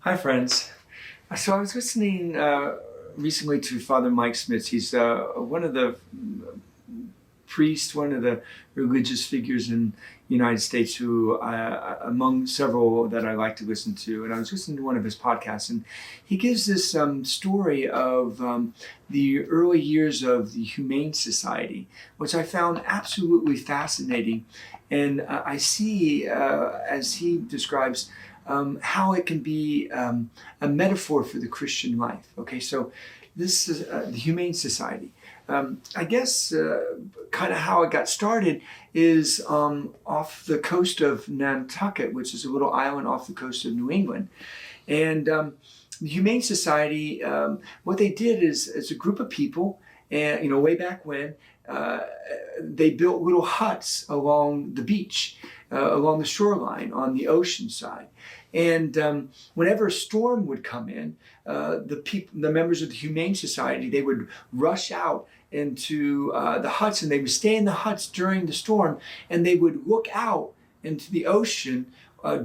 Hi, friends. So I was listening recently to Father Mike Schmitz. He's one of the priests, one of the religious figures in the United States who, among several that I like to listen to, and I was listening to one of his podcasts, and he gives this story of the early years of the Humane Society, which I found absolutely fascinating. And I see, as he describes, how it can be a metaphor for the Christian life. Okay, so this is the Humane Society. I guess kind of how it got started is off the coast of Nantucket, which is a little island off the coast of New England. And the Humane Society, what they did is, as a group of people, and way back when, they built little huts along the beach, along the shoreline on the ocean side. And whenever a storm would come in, the members of the Humane Society, they would rush out into the huts, and they would stay in the huts during the storm, and they would look out into the ocean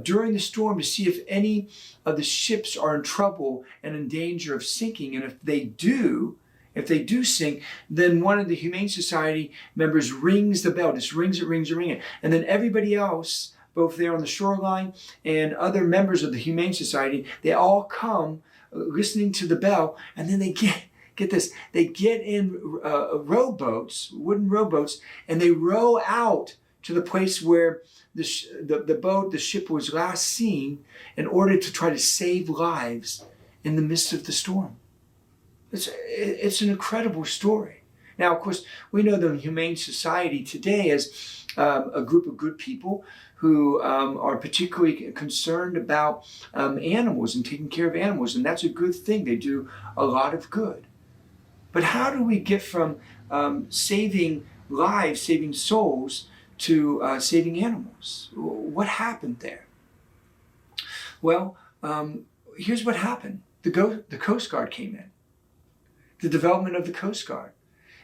during the storm to see if any of the ships are in trouble and in danger of sinking. And if they do sink, then one of the Humane Society members rings the bell, just rings it. And then everybody else, both there on the shoreline and other members of the Humane Society, they all come listening to the bell, and then they get this, they get in rowboats, wooden rowboats, and they row out to the place where the ship was last seen, in order to try to save lives in the midst of the storm. It's an incredible story. Now, of course, we know the Humane Society today as a group of good people who are particularly concerned about animals and taking care of animals, and that's a good thing. They do a lot of good. But how do we get from saving lives, saving souls, to saving animals? What happened there? Well, here's what happened. The Coast Guard came in. The development of the Coast Guard.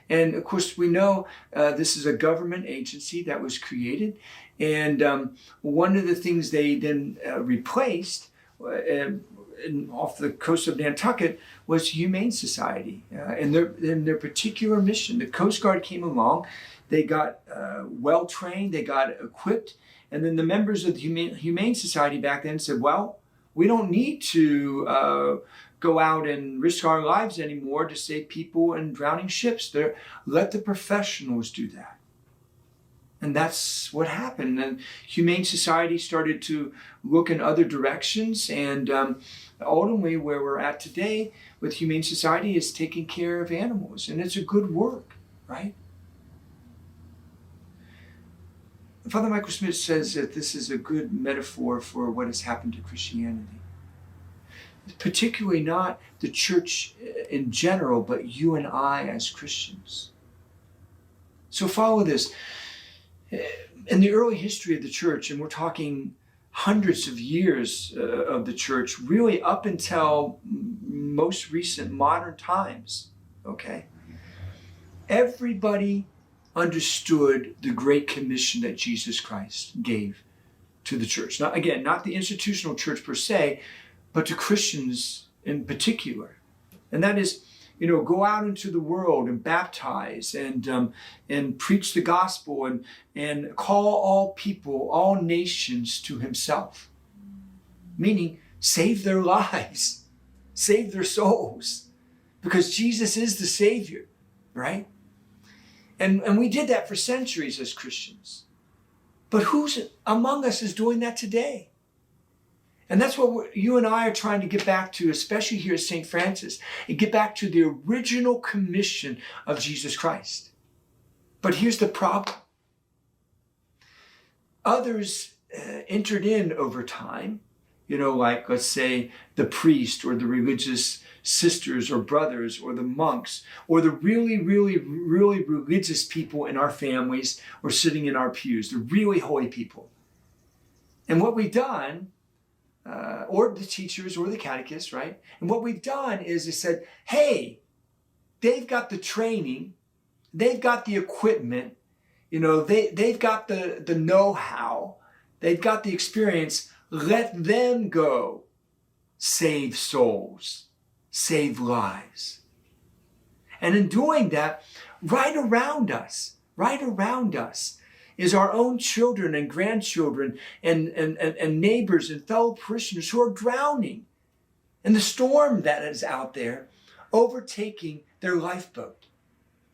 And of course, we know this is a government agency that was created. And one of the things they then replaced off the coast of Nantucket was Humane Society and their particular mission. The Coast Guard came along. They got well trained, they got equipped, and then the members of the Humane Society back then said, well, we don't need to go out and risk our lives anymore to save people in drowning ships. Let the professionals do that. And that's what happened. And Humane Society started to look in other directions, and ultimately where we're at today with Humane Society is taking care of animals, and it's a good work, right? Father Michael Schmitz says that this is a good metaphor for what has happened to Christianity. Particularly not the church in general, but you and I as Christians. So follow this. In the early history of the church, and we're talking hundreds of years of the church, really up until most recent modern times, okay? Everybody understood the Great Commission that Jesus Christ gave to the church. Now, again, not the institutional church per se, but to Christians in particular. And that is, go out into the world and baptize and preach the gospel and call all people, all nations to himself. Meaning, save their lives, save their souls, because Jesus is the Savior, right? And we did that for centuries as Christians. But who's among us is doing that today? And that's what you and I are trying to get back to, especially here at St. Francis, and get back to the original commission of Jesus Christ. But here's the problem. Others entered in over time, like, let's say, the priest or the religious sisters or brothers or the monks or the really, really, really religious people in our families or sitting in our pews, the really holy people. And what we've done, or the teachers or the catechists, right? And what we've done is they said, hey, they've got the training, they've got the equipment, they've got the know-how, they've got the experience, let them go save souls, save lives. And in doing that, right around us is our own children and grandchildren and neighbors and fellow parishioners who are drowning in the storm that is out there, overtaking their lifeboat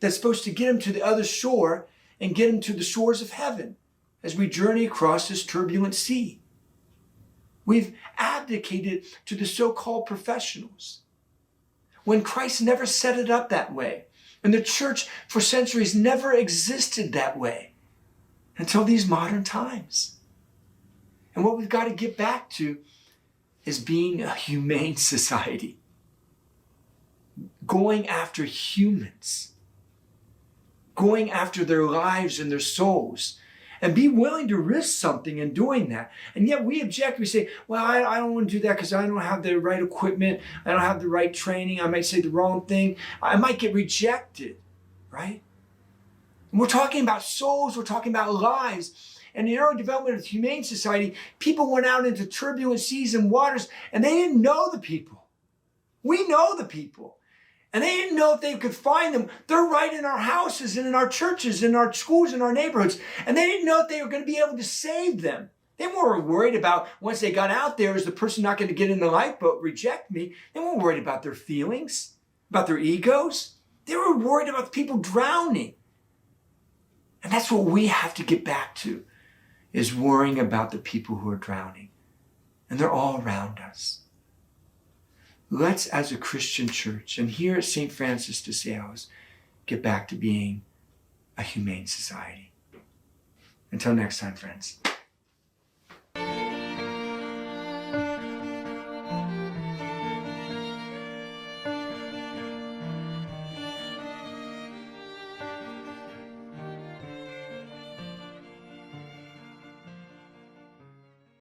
that's supposed to get them to the other shore and get them to the shores of heaven as we journey across this turbulent sea. We've abdicated to the so-called professionals, when Christ never set it up that way. And the church for centuries never existed that way until these modern times. And what we've got to get back to is being a humane society, going after humans, going after their lives and their souls, and be willing to risk something in doing that. And yet we object. We say, well, I don't want to do that because I don't have the right equipment. I don't have the right training. I might say the wrong thing. I might get rejected, right? And we're talking about souls. We're talking about lives. And in the early development of the Humane Society, people went out into turbulent seas and waters, and they didn't know the people. We know the people. And they didn't know if they could find them. They're right in our houses and in our churches, in our schools, in our neighborhoods. And they didn't know if they were going to be able to save them. They weren't worried about, once they got out there, is the person not going to get in the lifeboat, reject me? They weren't worried about their feelings, about their egos. They were worried about the people drowning. And that's what we have to get back to, is worrying about the people who are drowning. And they're all around us. Let's, as a Christian church, and here at St. Francis de Sales, get back to being a humane society. Until next time, friends.